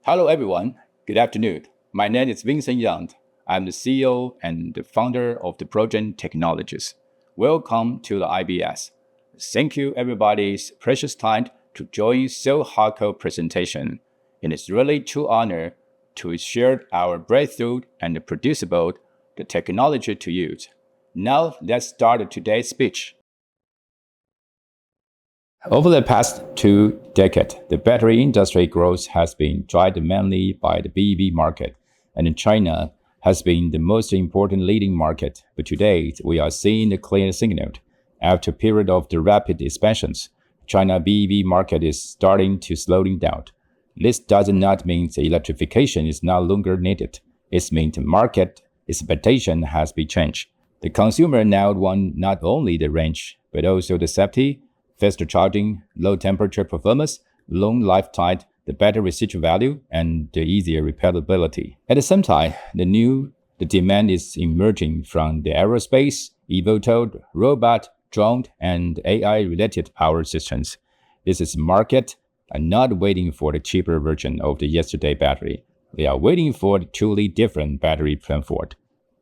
Hello everyone, good afternoon. My name is Vincent Yang. I'm the CEO and the founder of the ProLogium Technologies. Welcome to the IBS. Thank you everybody's precious time to join so hardcore presentation. It is really true honor to share our breakthrough and producible the technology to use. Now let's start today's speech. Over the past 2 decades, the battery industry growth has been driven mainly by the BEV market, and China has been the most important leading market. But today, we are seeing a clear signal. After a period of the rapid expansions, China BEV market is starting to slowing down. This does not mean the electrification is no longer needed. It means the market expectation has been changed. The consumer now want not only the range, but also the safety, faster charging, low temperature performance, long lifetime, the better residual value, and the easier repairability. At the same time, the demand is emerging from the aerospace, eVTOL, robot, drone, and AI-related power systems. This is market and not waiting for the cheaper version of the yesterday battery. They are waiting for the truly different battery platform.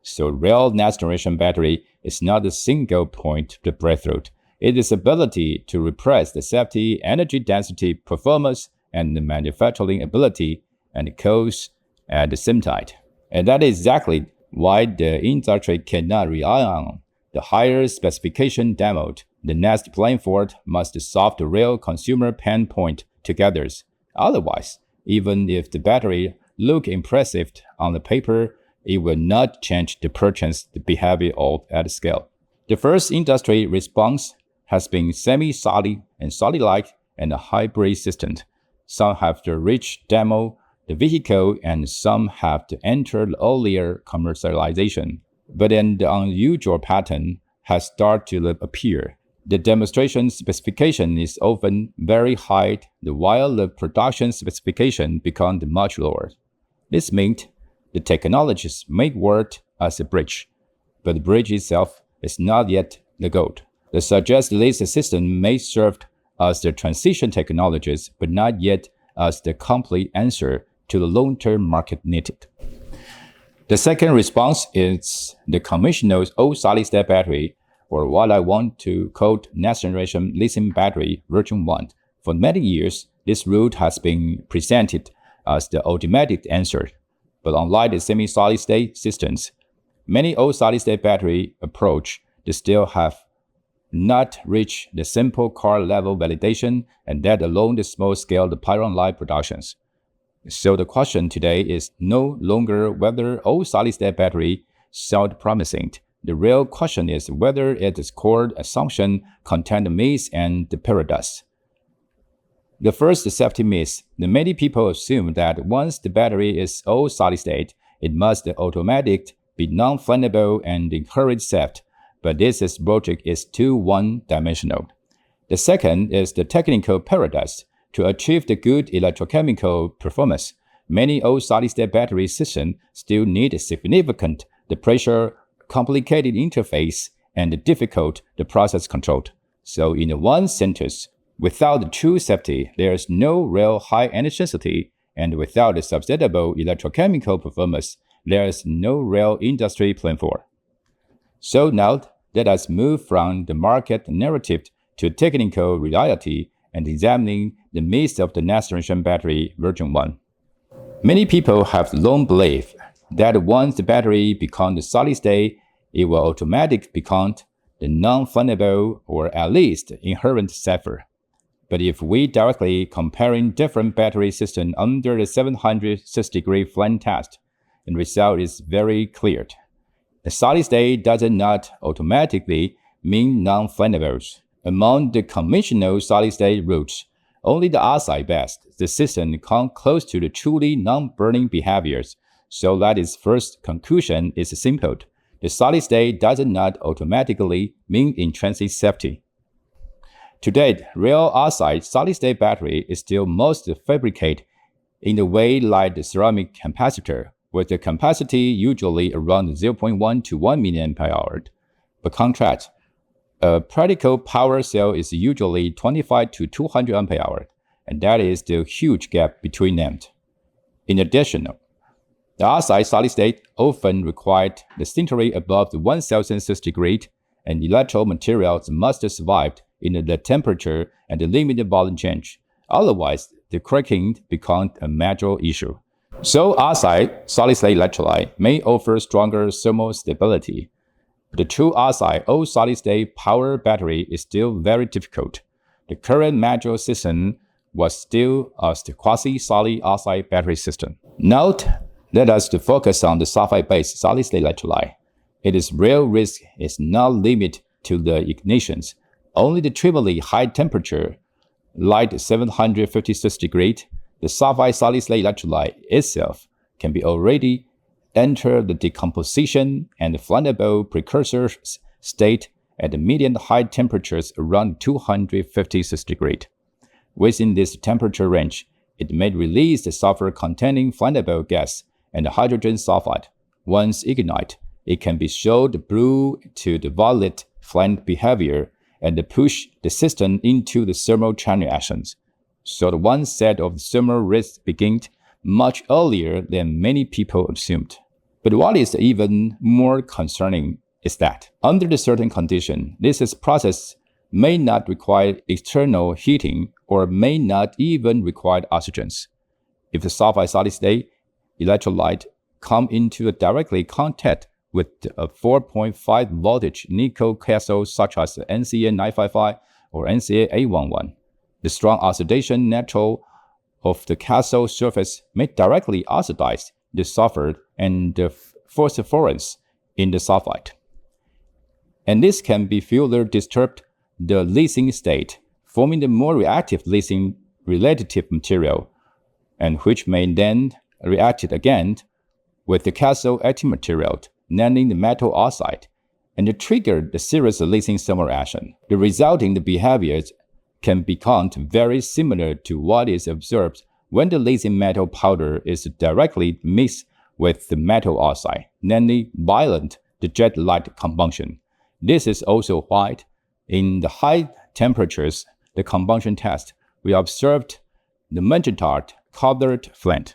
So real next generation battery is not a single point to breakthrough. It is ability to repress the safety, energy density, performance, and the manufacturing ability and cost at the same time. And that is exactly why the industry cannot rely on the higher specification demo. The next platform must solve the real consumer pain point together. Otherwise, even if the battery look impressive on the paper, it will not change the purchase behavior at scale. The first industry response has been semi-solid and solid-like and a hybrid system. Some have to reach demo the vehicle and some have to enter the earlier commercialization. But then the unusual pattern has started to appear. The demonstration specification is often very high, while the production specification becomes much lower. This means the technologies may work as a bridge, but the bridge itself is not yet the goal. The suggested this system may serve as the transition technologies, but not yet as the complete answer to the long-term market needed. The second response is the conventional old solid-state battery, or what I want to call next-generation lithium battery version 1. For many years, this route has been presented as the automatic answer. But unlike the semi-solid-state systems, many old solid-state battery approach they still have not reached the simple car-level validation, and that alone the small-scale pilot-line productions. So the question today is no longer whether old solid-state battery sound promising. The real question is whether its core assumption contain myths and the paradox. The first safety myth. Many people assume that once the battery is old solid-state, it must automatically be non-flammable and encourage theft. But this logic is too one-dimensional. The second is the technical paradox. To achieve the good electrochemical performance, many old solid-state battery systems still need significant the pressure, complicated interface, and difficult the process control. So in one sentence, without the true safety, there is no real high energy density, and without the substitutable electrochemical performance, there is no real industry platform. So now, let us move from the market narrative to technical reality and examining the myths of the next generation battery version 1. Many people have long believed that once the battery becomes solid state, it will automatically become the non-flammable or at least inherently safer. But if we directly comparing different battery systems under the 760-degree flame test, the result is very clear. The solid state does not automatically mean non-flammables. Among the conventional solid-state routes, only the oxide-based the system comes close to the truly non-burning behaviors. So that its first conclusion is simple. The solid state does not automatically mean intrinsic safety. Today, real oxide solid-state battery is still most fabricated in the way like the ceramic capacitor, with the capacity usually around 0.1 to 1 mAh. By contrast, a practical power cell is usually 25 to 200 Ah, and that is the huge gap between them. In addition, the oxide solid state often required the sintering above the 1006 degree, and electrode materials must survive in the temperature and the limited volume change. Otherwise, the cracking becomes a major issue. So oxide solid-state electrolyte may offer stronger thermal stability, but the true oxide all solid-state power battery is still very difficult. The current major system was still a quasi-solid oxide battery system. Note, let us to focus on the sulfide-based solid-state electrolyte. Its real risk is not limited to the ignitions. Only the trivially high temperature, like 756 degrees, the sulfide solid-state electrolyte itself can be already enter the decomposition and flammable precursor state at the medium high temperatures around 256 degrees. Within this temperature range, it may release the sulfur-containing flammable gas and hydrogen sulfide. Once ignited, it can be showed blue to the violet flame behavior and push the system into the thermal chain reactions. So the one set of thermal risks begins much earlier than many people assumed. But what is even more concerning is that, under the certain condition, this process may not require external heating or may not even require oxygens. If the sulfide solid-state electrolyte come into a directly contact with a 4.5 voltage nickel cathode such as the NCA955 or NCA811, the strong oxidation nature of the cathode surface may directly oxidize the sulfur and the phosphorus in the sulfide. And this can be further disturb the leasing state, forming the more reactive leasing relative material, and which may then react again with the cathode active material, namely the metal oxide, and trigger the series of leasing thermal reaction. The resulting behaviors can become very similar to what is observed when the leasing metal powder is directly mixed with the metal oxide, namely violent jet-like combustion. This is also why, in the high temperatures, the combustion test, we observed the magenta-colored flame.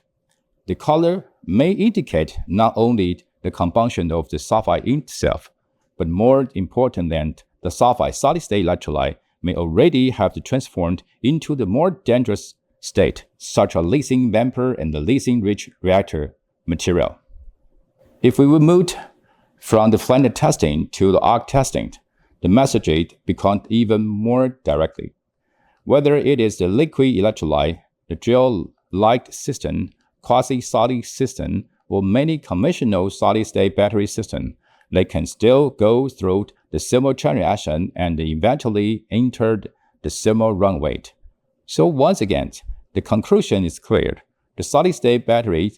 The color may indicate not only the combustion of the sulfide itself, but more important than the sulfide solid-state electrolyte may already have transformed into the more dangerous state, such as leasing vapor and the leasing-rich reactor material. If we would move from the flame testing to the arc testing, the message becomes even more directly. Whether it is the liquid electrolyte, the gel-like system, quasi-solid system, or many conventional solid-state battery systems, they can still go through the thermal chain reaction and eventually enter the thermal runaway. So once again, the conclusion is clear. The solid-state battery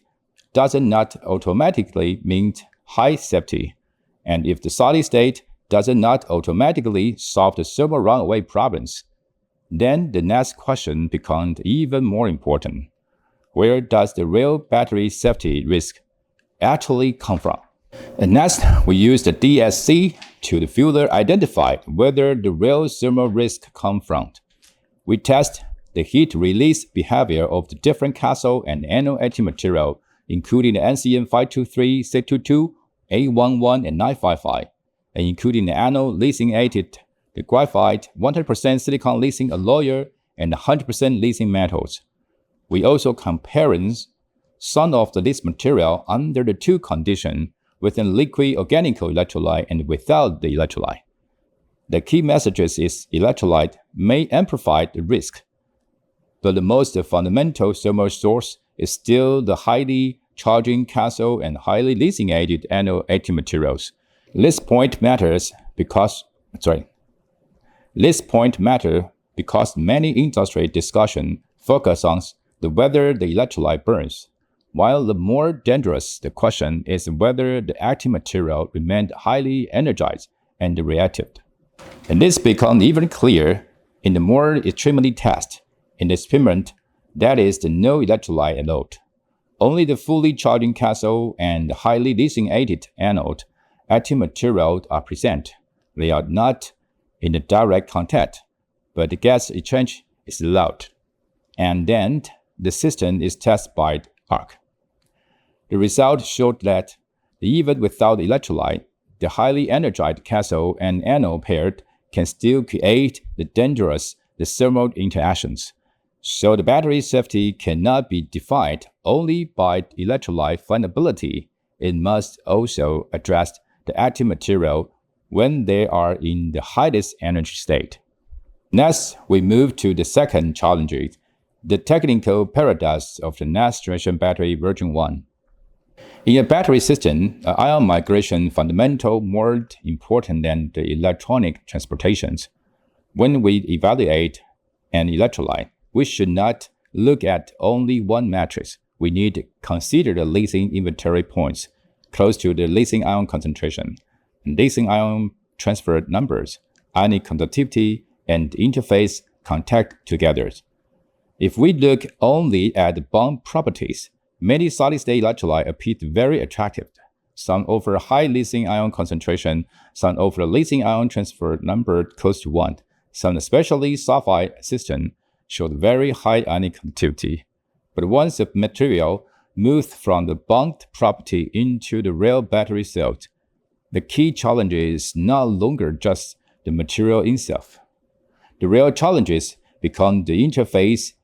does not automatically mean high safety. And if the solid-state does not automatically solve the thermal runaway problems, then the next question becomes even more important. Where does the real battery safety risk actually come from? And next, we use the DSC to further identify whether the real thermal risk comes from. We test the heat release behavior of the different cathode and anode active material, including the NCM523, 622, 811, and 955, and including the anode leasing aided, the graphite, 100% silicon leasing alloy, and 100% leasing metals. We also compare some of this material under the two conditions within liquid organic electrolyte and without the electrolyte. The key message is electrolyte may amplify the risk, but the most fundamental thermal source is still the highly charging cathode and highly leasing aided anode active materials. This point matters because many industry discussions focus on whether the electrolyte burns, while the more dangerous the question is whether the active material remained highly energized and reactive. And this becomes even clearer in the more extremely test in the experiment that is the no electrolyte anode. Only the fully charging cathode and highly leasing aided anode active materials are present. They are not in the direct contact, but the gas exchange is allowed. And then the system is tested by arc. The result showed that even without the electrolyte, the highly energized cathode and anode pair can still create the dangerous thermal interactions. So the battery safety cannot be defined only by electrolyte flammability. It must also address the active material when they are in the highest energy state. Next, we move to the second challenge, the technical paradox of the next generation battery version 1. In a battery system, ion migration fundamental more important than the electronic transportations. When we evaluate an electrolyte, we should not look at only one matrix. We need to consider the lithium inventory points close to the lithium ion concentration, lithium ion transfer numbers, ionic conductivity, and interface contact together. If we look only at the bond properties, many solid-state electrolytes appear very attractive. Some offer high lithium ion concentration, some offer lithium ion transfer number close to 1. Some, especially sulfide systems, showed very high ionic conductivity. But once the material moved from the bond property into the real battery cells, the key challenge is no longer just the material itself. The real challenges become the interface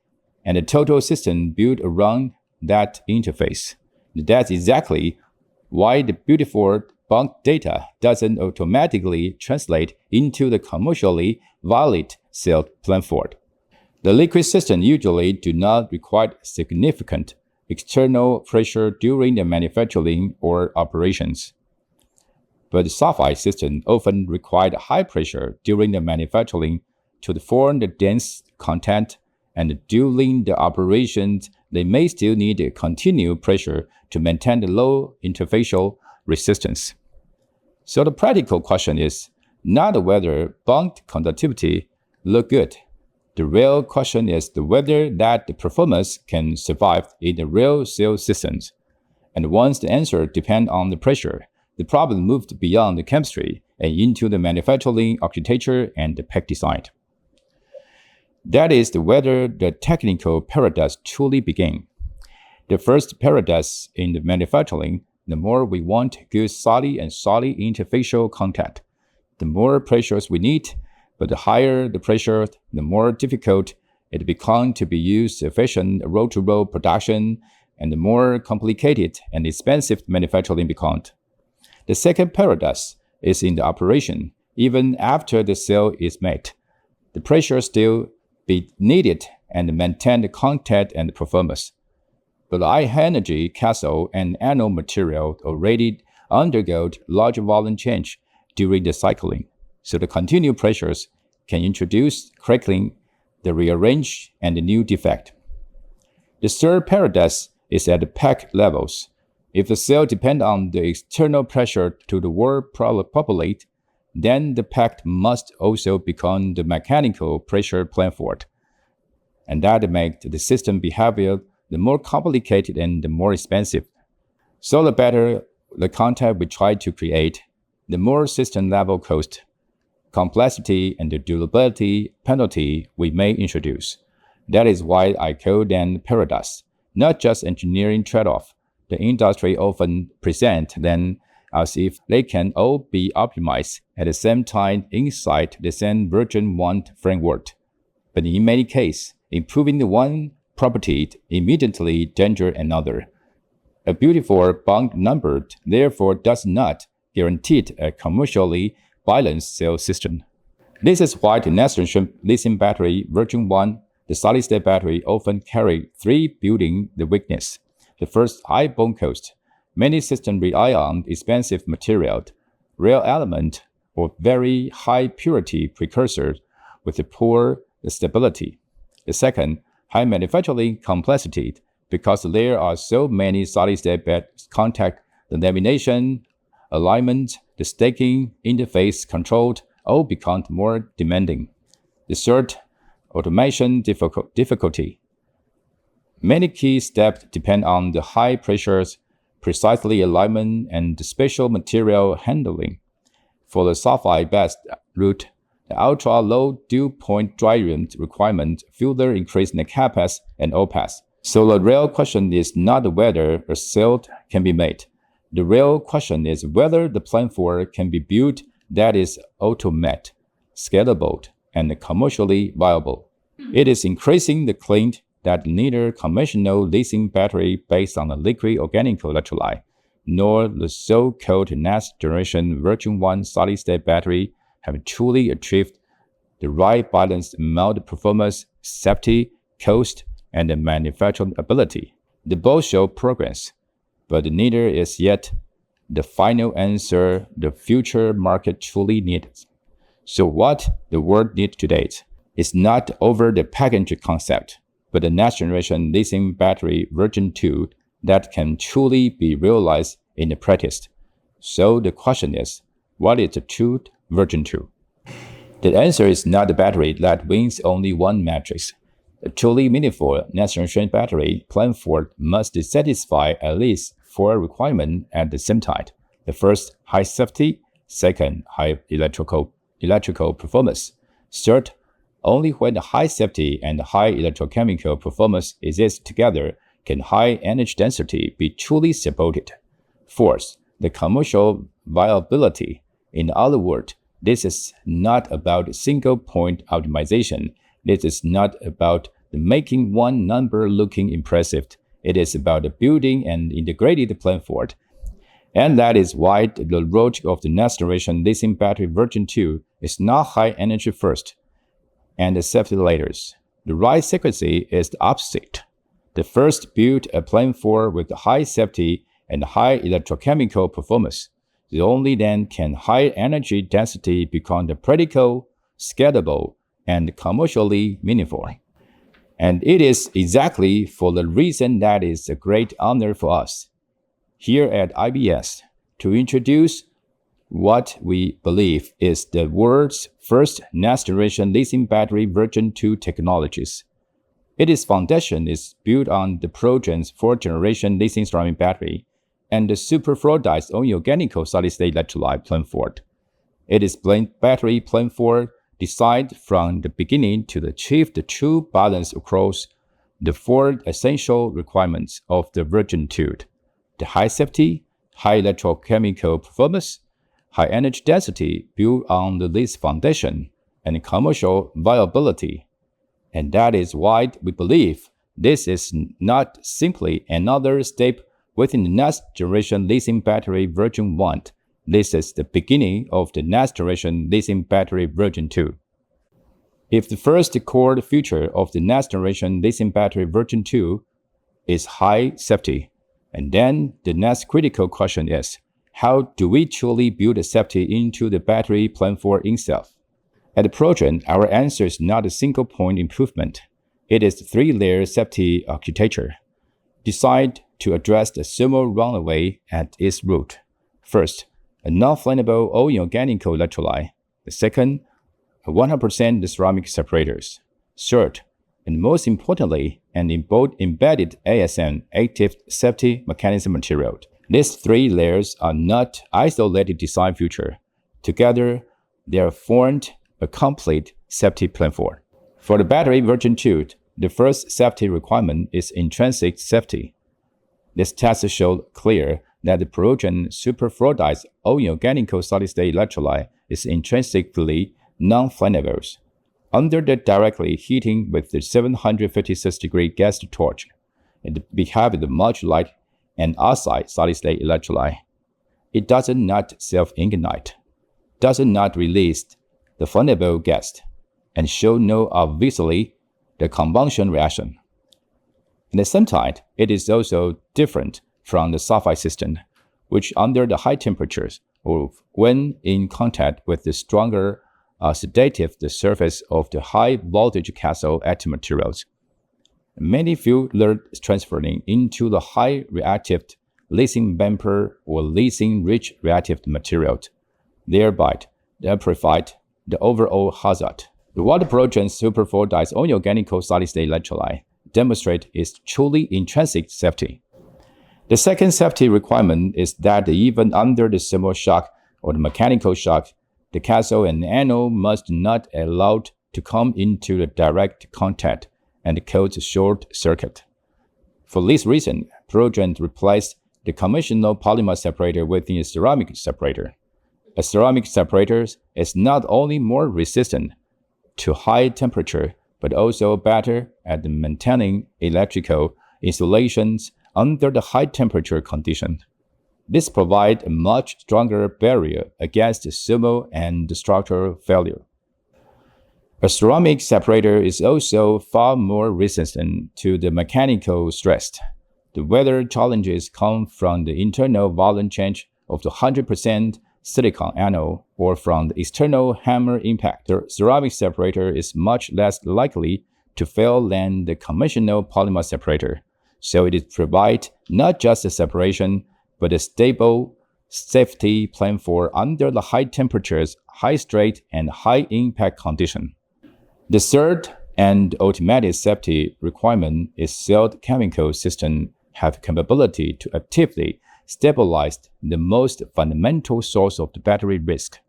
and the total system built around that interface. That's exactly why the beautiful bond data doesn't automatically translate into the commercially valid cell platform. The liquid systems usually do not require significant external pressure during the manufacturing or operations. But the sulfide systems often require high pressure during the manufacturing to form the dense content, and during the operations, they may still need a continued pressure to maintain the low interfacial resistance. So the practical question is not whether bond conductivity look good. The real question is whether that the performance can survive in the real cell systems. And once the answer depends on the pressure, the problem moved beyond the chemistry and into the manufacturing architecture and the pack design. That is whether the technical paradox truly begins. The first paradox in the manufacturing, the more we want good solid and solid interfacial contact, the more pressures we need, but the higher the pressure, the more difficult it becomes to be used efficient roll-to-roll production, and the more complicated and expensive manufacturing becomes. The second paradox is in the operation. Even after the cell is made, the pressure still be needed and maintain the contact and performance. But the high-energy cathode and anode material already undergo large volume change during the cycling, so the continued pressures can introduce crackling, the rearrange, and the new defect. The third paradox is at the pack levels. If the cell depends on the external pressure to the world populate, then the pack must also become the mechanical pressure platform, and that makes the system behavior the more complicated and the more expensive. So the better the contact we try to create, the more system level cost, complexity, and the durability penalty we may introduce. That is why I call them paradox, not just engineering trade-off. The industry often present them as if they can all be optimized at the same time inside the same version 1 framework. But in many cases, improving the one property immediately danger another. A beautiful bond number therefore does not guarantee a commercially balanced cell system. This is why the next generation lithium battery version 1, the solid-state battery, often carry 3 building the weakness. The first, high bond cost. Many systems rely on expensive material, rare element, or very high purity precursors with poor stability. The second, high manufacturing complexity, because there are so many solid-state contact, the lamination, alignment, the staking, interface control all become more demanding. The third, automation difficulty. Many key steps depend on the high pressures, precisely alignment, and the special material handling. For the sulfide-based route, the ultra-low dew point dry room requirement further increase the CAPAS and OPAS. So the real question is not whether a cell can be made. The real question is whether the platform can be built that is automated, scalable, and commercially viable. It is increasing the claim that neither conventional lithium battery based on a liquid organic electrolyte nor the so-called next-generation version 1 solid-state battery have truly achieved the right balance among performance, safety, cost, and manufacturability. They both show progress, but neither is yet the final answer the future market truly needs. So what the world needs today is not over the package concept, but the next-generation lithium battery version 2 that can truly be realized in the practice. So the question is, what is the true version 2? The answer is not the battery that wins only one matrix. A truly meaningful next-generation battery platform must satisfy at least 4 requirements at the same time. The first, high safety. Second, high electrical performance. Third, only when the high safety and high electrochemical performance exist together can high energy density be truly supported. Fourth, the commercial viability. In other words, this is not about single-point optimization. This is not about making one number looking impressive. It is about building an integrated platform. And that is why the road of the next-generation lithium battery version 2 is not high energy first and safety later. The right sequence is the opposite. The first build a platform with high safety and high electrochemical performance. Only then can high energy density become the practical, scalable, and commercially meaningful. And it is exactly for the reason that is a great honor for us here at IBS to introduce what we believe is the world's first next-generation lithium battery version 2 technologies. Its foundation is built on the ProLogium's 4th-generation lithium-ceramic battery and the superfluidized organic solid-state electrolyte platform. It is battery platform designed from the beginning to achieve the true balance across the 4 essential requirements of the version 2: the high safety, high electrochemical performance, high energy density built on this foundation, and commercial viability. And that is why we believe this is not simply another step within the next-generation lithium battery version 1. This is the beginning of the next-generation lithium battery version 2. If the first core feature of the next-generation lithium battery version 2 is high safety, and then the next critical question is, how do we truly build safety into the battery platform itself? At ProLogium, our answer is not a single-point improvement. It is a 3-layer safety architecture, designed to address the thermal runaway at its root. First, a non-flammable all-organic electrolyte. The second, 100% ceramic separators. Third, and most importantly, an embedded ASM, active safety mechanism material. These 3 layers are not isolated design features. Together, they are formed a complete safety platform. For the battery version 2, the first safety requirement is intrinsic safety. This test showed clear that the ProLogium superfluidized all-organic solid-state electrolyte is intrinsically non-flammable under the directly heating with the 756-degree gas torch. It behaves much like an outside solid-state electrolyte. It does not self-ignite, does not release the flammable gas, and show no obviously the combustion reaction. At the same time, it is also different from the sulfide system, which under the high temperatures or when in contact with the stronger sedative the surface of the high voltage cathode active materials. Many fuel transferring into the high reactive lithium vapor or lithium rich reactive material, thereby amplified the overall hazard. The water ProLogium superfluidized all-organic solid-state electrolyte demonstrate its truly intrinsic safety. The second safety requirement is that even under the thermal shock or the mechanical shock, the cathode and anode must not be allowed to come into the direct contact and cause short circuit. For this reason, ProLogium replaced the conventional polymer separator with a ceramic separator. A ceramic separator is not only more resistant to high temperature, but also better at maintaining electrical insulations under the high temperature condition. This provides a much stronger barrier against thermal and structural failure. A ceramic separator is also far more resistant to the mechanical stress. The weather challenges come from the internal volume change of the 100% silicon anode or from the external hammer impact. The ceramic separator is much less likely to fail than the conventional polymer separator, so it provides not just a separation, but a stable safety plan for under the high temperatures, high stress, and high impact condition. The third and ultimate safety requirement is sealed chemical systems have capability to actively stabilize the most fundamental source of the battery risk,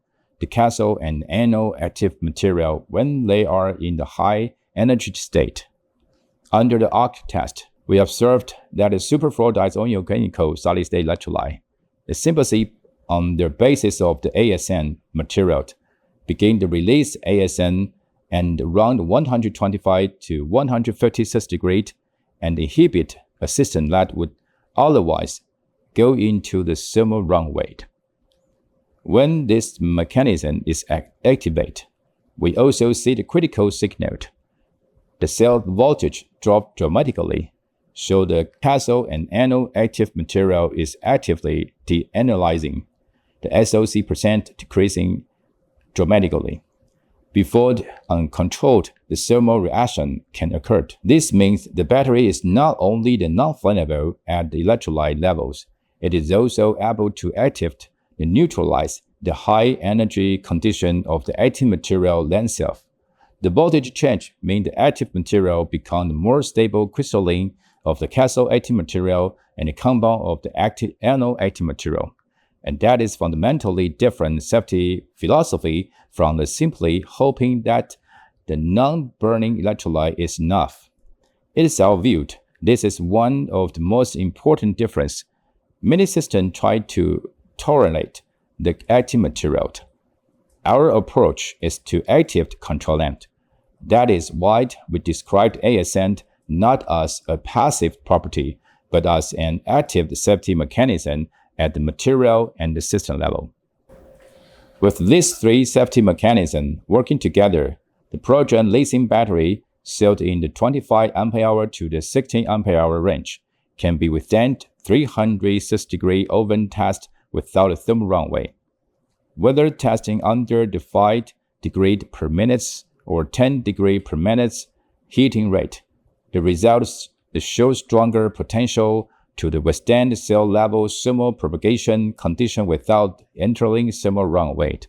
the cathode and anode active material when they are in the high energy state. Under the arc test, we observed that the superfluidized inorganic solid-state electrolyte, the synthesis on the basis of the ASN material, begin to release ASN and around 125 to 156 degrees and inhibit a system that would otherwise go into the thermal runaway. When this mechanism is activated, we also see the critical signal. The cell voltage drops dramatically, so the cathode and anode active material is actively deanalyzing, the SOC percent decreasing dramatically. Before the uncontrolled the thermal reaction can occur. This means the battery is not only the non-flammable at the electrolyte levels, it is also able to activate and neutralize the high energy condition of the active material themselves. The voltage change means the active material becomes more stable crystalline of the cathode active material and the compound of the active anode active material. And that is fundamentally different safety philosophy from the simply hoping that the non-burning electrolyte is enough. It is our view this is one of the most important differences. Many systems try to tolerate the active material. Our approach is to actively control them. That is why we described ASN not as a passive property, but as an active safety mechanism at the material and the system level. With these three safety mechanisms working together, the ProLogium lithium battery sealed in the 25 Ah to the 16 Ah range can be withstand 360-degree oven test without a thermal runaway. Whether testing under the 5 degrees per minute or 10 degrees per minute heating rate, the results show stronger potential to withstand cell level thermal propagation condition without entering thermal runaway.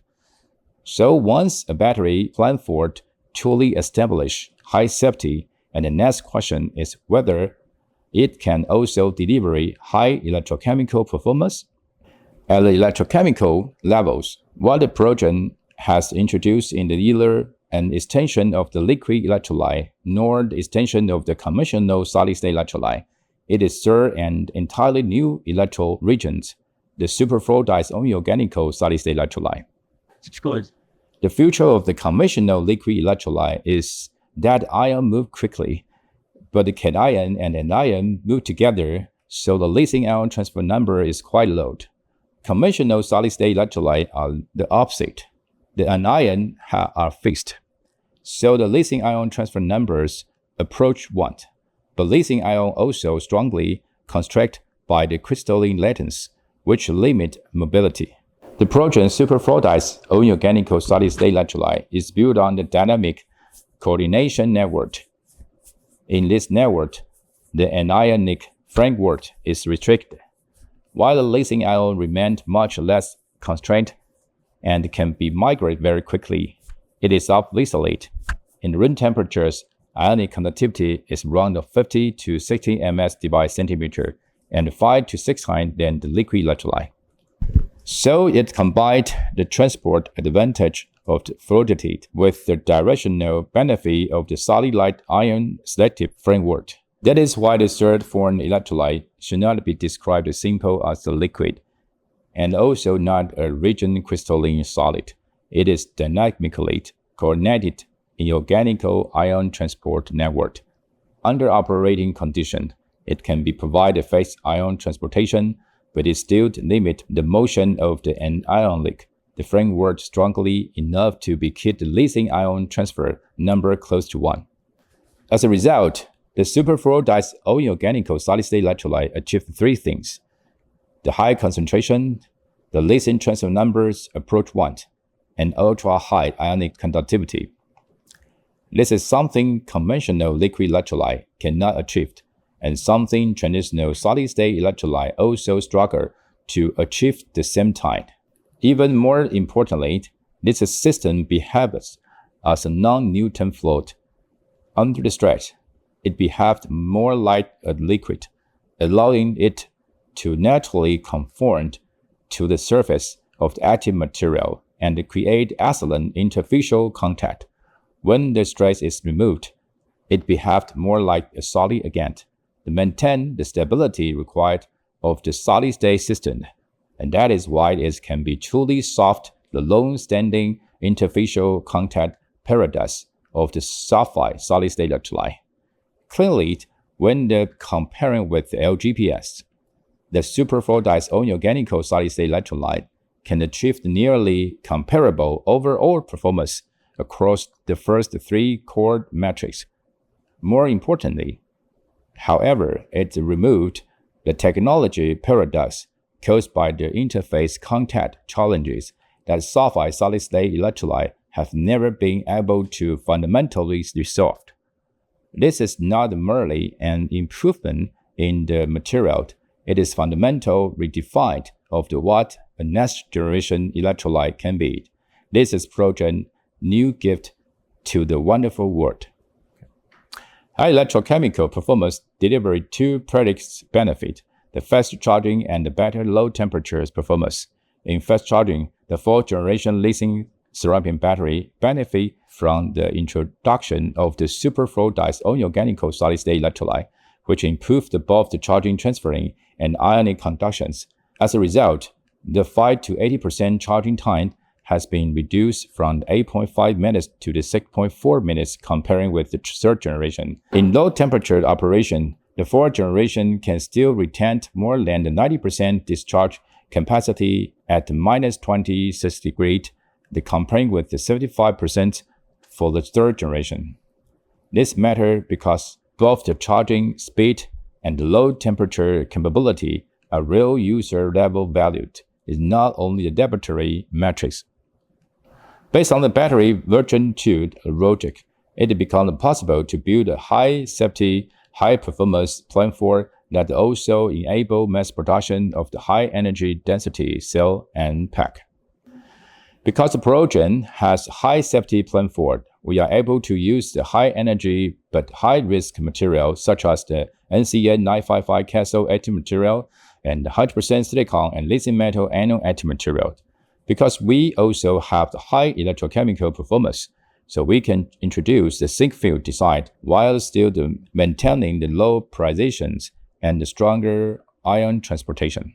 So once a battery planned for truly establish high safety, and the next question is whether it can also deliver high electrochemical performance. At the electrochemical levels, what the ProLogium has introduced in either an extension of the liquid electrolyte nor the extension of the conventional solid-state electrolyte, it is served an entirely new electro region, the superfluidized inorganic solid-state electrolyte. The future of the conventional liquid electrolyte is that ions move quickly, but the cation and anion move together, so the lithium-ion transfer number is quite low. Conventional solid-state electrolytes are the opposite. The anions are fixed, so the lithium-ion transfer numbers approach 1. But lithium-ion also strongly constrict by the crystalline lattice, which limit mobility. The ProLogium superfluidized inorganic solid-state electrolyte is built on the dynamic coordination network. In this network, the anionic framework is restricted, while the lithium-ion remains much less constrained and can be migrated very quickly. It is self-isolate. In room temperatures, ionic conductivity is around 50 to 60 ms/centimeter and 5 to 6 times than the liquid electrolyte. So it combined the transport advantage of the fluidity with the directional benefit of the solid light ion selective framework. That is why the third foreign electrolyte should not be described as simple as a liquid, and also not a rigid crystalline solid. It is dynamically coordinated in organic ion transport network. Under operating conditions, it can be provided fixed ion transportation, but it still limits the motion of the anionic. The framework strongly enough to be keep the leasing ion transfer number close to 1. As a result, the superfluidized inorganic solid-state electrolyte achieved three things. The high concentration, the leasing transfer numbers approach 1, and ultra-high ionic conductivity. This is something conventional liquid electrolyte cannot achieve, and something traditional solid-state electrolyte also struggle to achieve the same time. Even more importantly, this system behaves as a non-Newton float. Under the stress, it behaves more like a liquid, allowing it to naturally conform to the surface of the active material and create excellent interfacial contact. When the stress is removed, it behaves more like a solid again, to maintain the stability required of the solid-state system, and that is why it can be truly solved the long-standing interfacial contact paradox of the sulfide solid-state electrolyte. Clearly, when comparing with the LGPS, the superfluidized inorganic solid-state electrolyte can achieve nearly comparable overall performance across the first three core metrics. More importantly, however, it removed the technology paradox caused by the interface contact challenges that sulfide solid-state electrolyte have never been able to fundamentally resolve. This is not merely an improvement in the material, it is fundamental redefined of what a next-generation electrolyte can be. This is project new gift to the wonderful world. High electrochemical performance delivery two predicts benefit, the fast charging and the better low temperatures performance. In fast charging, the fourth generation lithium ceramic battery benefit from the introduction of the superfluidized inorganic solid-state electrolyte, which improved both the charging transferring and ionic conductions. As a result, the 5 to 80% charging time has been reduced from 8.5 minutes to the 6.4 minutes comparing with the third generation. In low temperature operation, the fourth generation can still retain more than the 90% discharge capacity at minus 26 degrees, comparing with the 75% for the third generation. This matters because both the charging speed and the low temperature capability are real user level valued. Is not only the laboratory metrics. Based on the battery version 2 logic, it becomes possible to build a high safety, high performance platform that also enable mass production of the high energy density cell and pack. Because the ProLogium has high safety platform, we are able to use the high energy but high risk material such as the NCN 955 cathode active material and 100% silicon and lithium metal anode active material. Because we also have the high electrochemical performance, so we can introduce the thin film design while still maintaining the low polarization and the stronger ion transportation.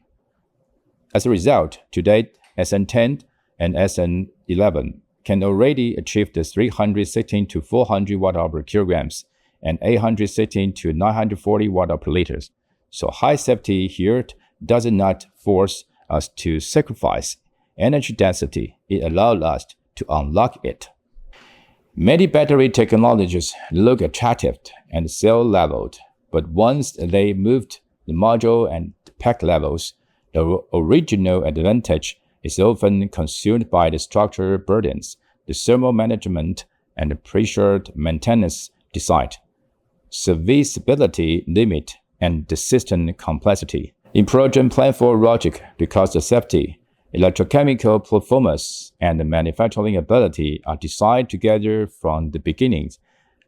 As a result, to date, SN10 and SN11 can already achieve the 316 to 400 watt-hour per kilograms and 816 to 940 watt-hour per liters. So high safety here does not force us to sacrifice energy density. It allows us to unlock it. Many battery technologies look attractive and cell leveled, but once they moved the module and pack levels, the original advantage is often consumed by the structural burdens, the thermal management, and the pressure maintenance design, serviceability limit, and the system complexity. In ProLogium platform logic, because the safety, electrochemical performance, and the manufacturing ability are designed together from the beginning,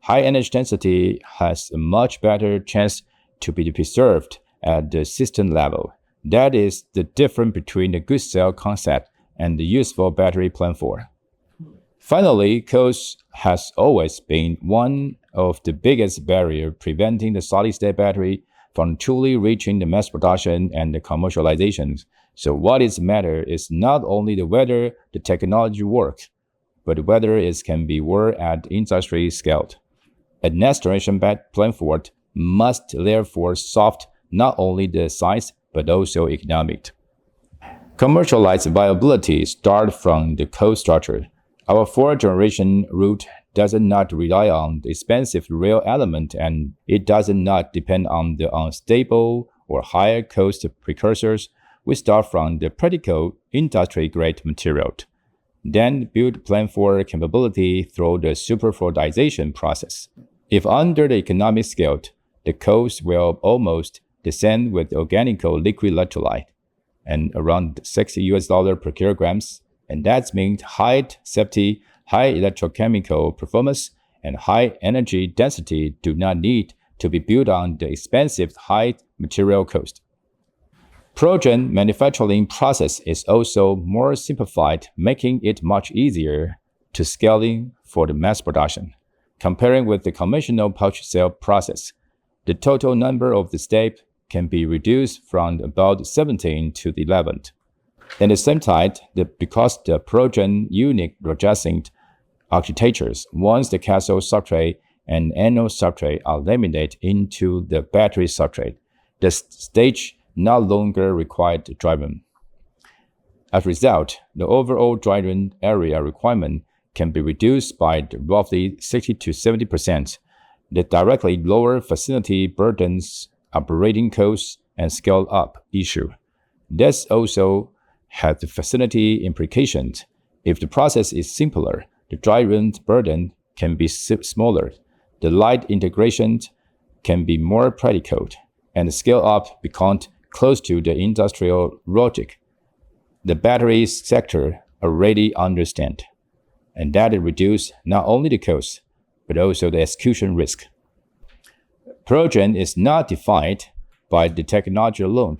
high energy density has a much better chance to be preserved at the system level. That is the difference between the good cell concept and the useful battery platform. Finally, cost has always been one of the biggest barriers preventing the solid-state battery from truly reaching the mass production and the commercialization. So what is matter is not only whether the technology works, but whether it can be worked at industry scale. A next-generation platform must therefore solve not only the size but also economic. Commercialized viability starts from the cost structure. Our fourth-generation route does not rely on the expensive raw element, and it does not depend on the unstable or higher cost precursors. We start from the practical industry-grade material, then build platform capability through the superfluidization process. If under the economic scale, the cost will almost descend with organic liquid electrolyte and around $60 per kilograms, and that means high safety, high electrochemical performance, and high energy density do not need to be built on the expensive high material cost. ProLogium manufacturing process is also more simplified, making it much easier to scaling for the mass production. Comparing with the conventional pouch cell process, the total number of the steps can be reduced from about 17 to 11. At the same time, because the ProLogium unique adjacent architectures, once the cathode substrate and anode substrate are laminated into the battery substrate, the stage no longer required drying. As a result, the overall drying area requirement can be reduced by roughly 60 to 70%. The directly lower facility burdens, operating costs, and scale-up issue. This also has the facility implications. If the process is simpler, the drying burden can be smaller, the light integration can be more practical, and the scale-up becomes close to the industrial logic. The battery sector already understands, and that it reduces not only the cost, but also the execution risk. ProLogium is not defined by the technology alone.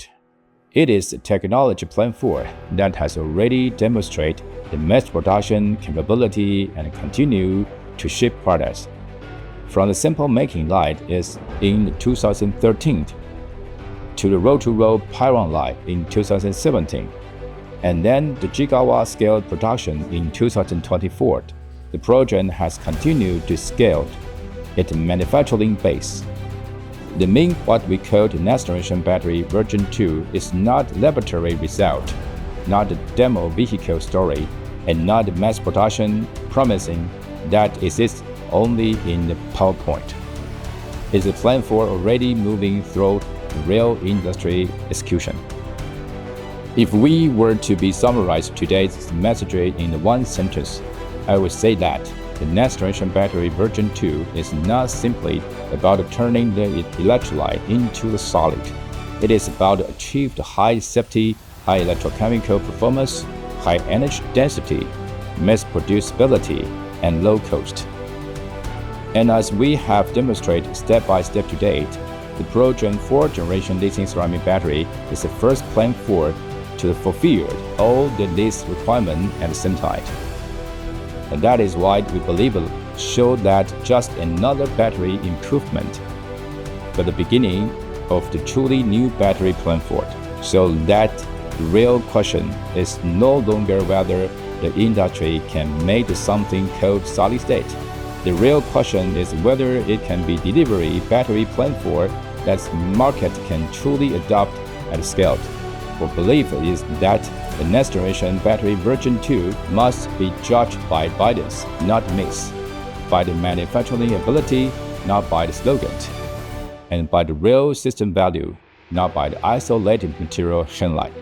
It is a technology platform that has already demonstrated the mass production capability and continue to ship products. From the simple making line is in 2013 to the roll-to-roll Pyron line in 2017, and then the gigawatt scale production in 2024. The ProLogium has continued to scale its manufacturing base. The main what we call the next generation battery version 2 is not laboratory result, not the demo vehicle story, and not the mass production promising that exists only in the PowerPoint. It's a plan for already moving through real industry execution. If we were to be summarized today's message in one sentence, I would say that the next generation battery version 2 is not simply about turning the electrolyte into the solid. It is about achieving high safety, high electrochemical performance, high energy density, mass producibility, and low cost. And as we have demonstrated step by step to date, the ProLogium 4th generation lithium-ceramic battery is the first platform to fulfill all the list requirements at the same time. And that is why we believe it showed that just another battery improvement, but the beginning of the truly new battery platform. So that the real question is no longer whether the industry can make something called solid state. The real question is whether it can be delivery battery platform that the market can truly adopt at scale. Our belief is that the next generation battery version 2 must be judged by guidance, not myths, by the manufacturing ability, not by the slogan, and by the real system value, not by the isolated material chain line.